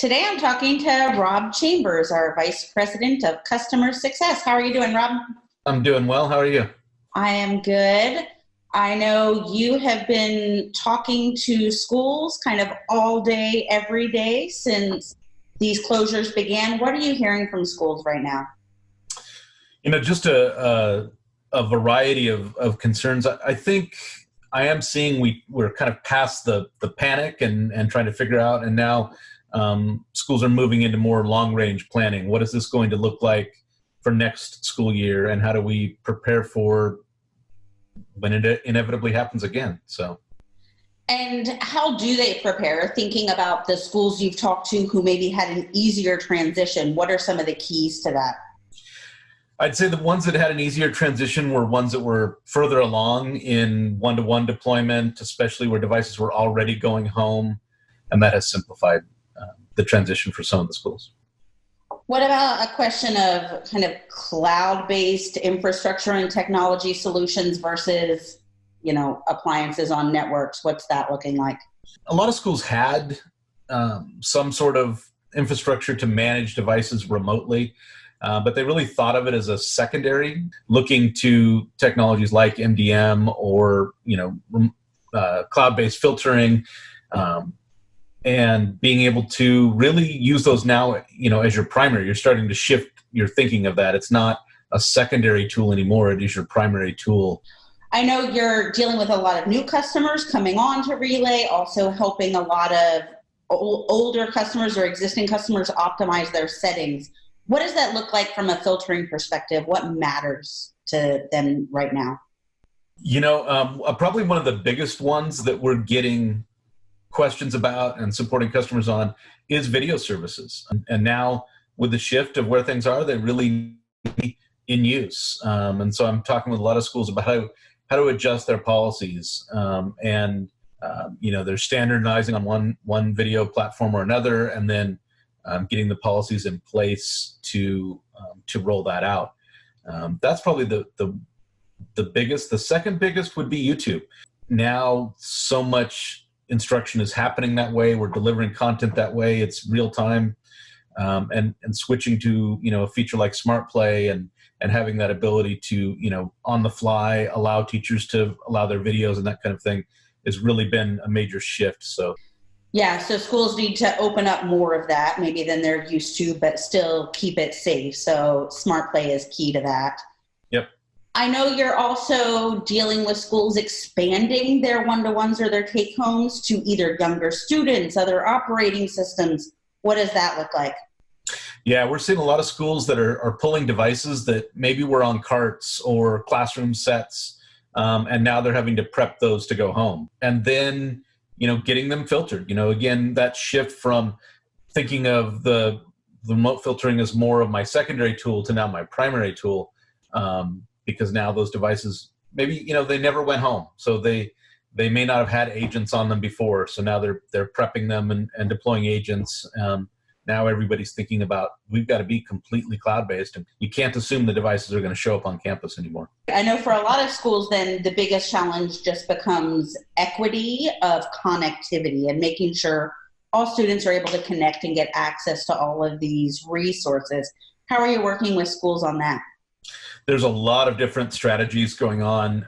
Today I'm talking to Rob Chambers, our Vice President of Customer Success. How are you doing, Rob? I'm doing well. How are you? I am good. I know you have been talking to schools kind of all day, every day since these closures began. What are you hearing from schools right now? Just a variety of concerns. I think I am seeing we're kind of past the panic and trying to figure out, and now schools are moving into more long-range planning. What is this going to look like for next school year, and how do we prepare for when it inevitably happens again? And how do they prepare? Thinking about the schools you've talked to who maybe had an easier transition, what are some of the keys to that? I'd say the ones that had an easier transition were ones that were further along in one-to-one deployment, especially where devices were already going home, and that has simplified the transition for some of the schools. What about a question of kind of cloud-based infrastructure and technology solutions versus, appliances on networks? What's that looking like? A lot of schools had some sort of infrastructure to manage devices remotely, but they really thought of it as a secondary, looking to technologies like MDM or cloud-based filtering, and being able to really use those now, as your primary. You're starting to shift your thinking of that. It's not a secondary tool anymore. It is your primary tool. I know you're dealing with a lot of new customers coming on to Relay, also helping a lot of older customers or existing customers optimize their settings. What does that look like from a filtering perspective? What matters to them right now? Probably one of the biggest ones that we're getting questions about and supporting customers on is video services. And now with the shift of where things are, they're really in use. And so I'm talking with a lot of schools about how to adjust their policies. They're standardizing on one video platform or another, and then getting the policies in place to roll that out. That's probably the biggest. The second biggest would be YouTube. Now so much instruction is happening that way. We're delivering content that way. It's real time, and switching to a feature like Smart Play and having that ability to on the fly allow teachers to allow their videos and that kind of thing has really been a major shift. So schools need to open up more of that maybe than they're used to, but still keep it safe. So Smart Play is key to that. Yep. I know you're also dealing with schools expanding their one-to-ones or their take-homes to either younger students, other operating systems. What does that look like? Yeah, we're seeing a lot of schools that are pulling devices that maybe were on carts or classroom sets, and now they're having to prep those to go home. And then, getting them filtered. Again, that shift from thinking of the remote filtering as more of my secondary tool to now my primary tool. Because now those devices, maybe, they never went home. So they may not have had agents on them before. So now they're prepping them and deploying agents. Now everybody's thinking about, we've got to be completely cloud-based, and you can't assume the devices are going to show up on campus anymore. I know for a lot of schools, then the biggest challenge just becomes equity of connectivity and making sure all students are able to connect and get access to all of these resources. How are you working with schools on that? There's a lot of different strategies going on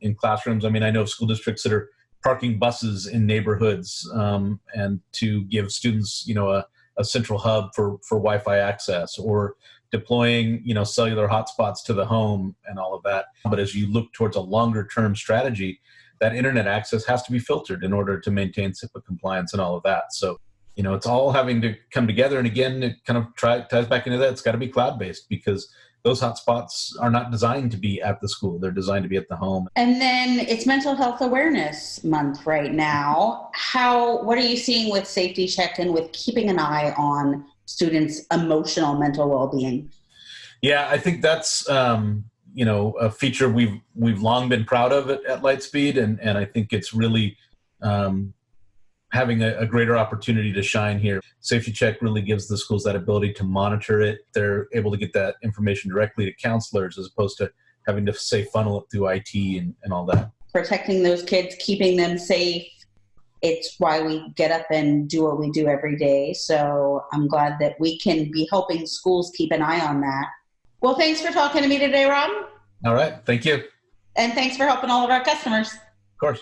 in classrooms. I mean, I know of school districts that are parking buses in neighborhoods and to give students, a central hub for Wi-Fi access, or deploying, cellular hotspots to the home and all of that. But as you look towards a longer term strategy, that internet access has to be filtered in order to maintain CIPA compliance and all of that. So, it's all having to come together. And again, it kind of ties back into that. It's got to be cloud-based, because those hotspots are not designed to be at the school. They're designed to be at the home. And then it's Mental Health Awareness Month right now. What are you seeing with Safety Check and with keeping an eye on students' emotional mental well-being? Yeah, I think that's a feature we've long been proud of at Lightspeed, and I think it's really having a greater opportunity to shine here. Safety Check really gives the schools that ability to monitor it. They're able to get that information directly to counselors as opposed to having to, say, funnel it through IT and all that. Protecting those kids, keeping them safe. it's why we get up and do what we do every day. So I'm glad that we can be helping schools keep an eye on that. Well, thanks for talking to me today, Rob. All right. Thank you. And thanks for helping all of our customers. Of course.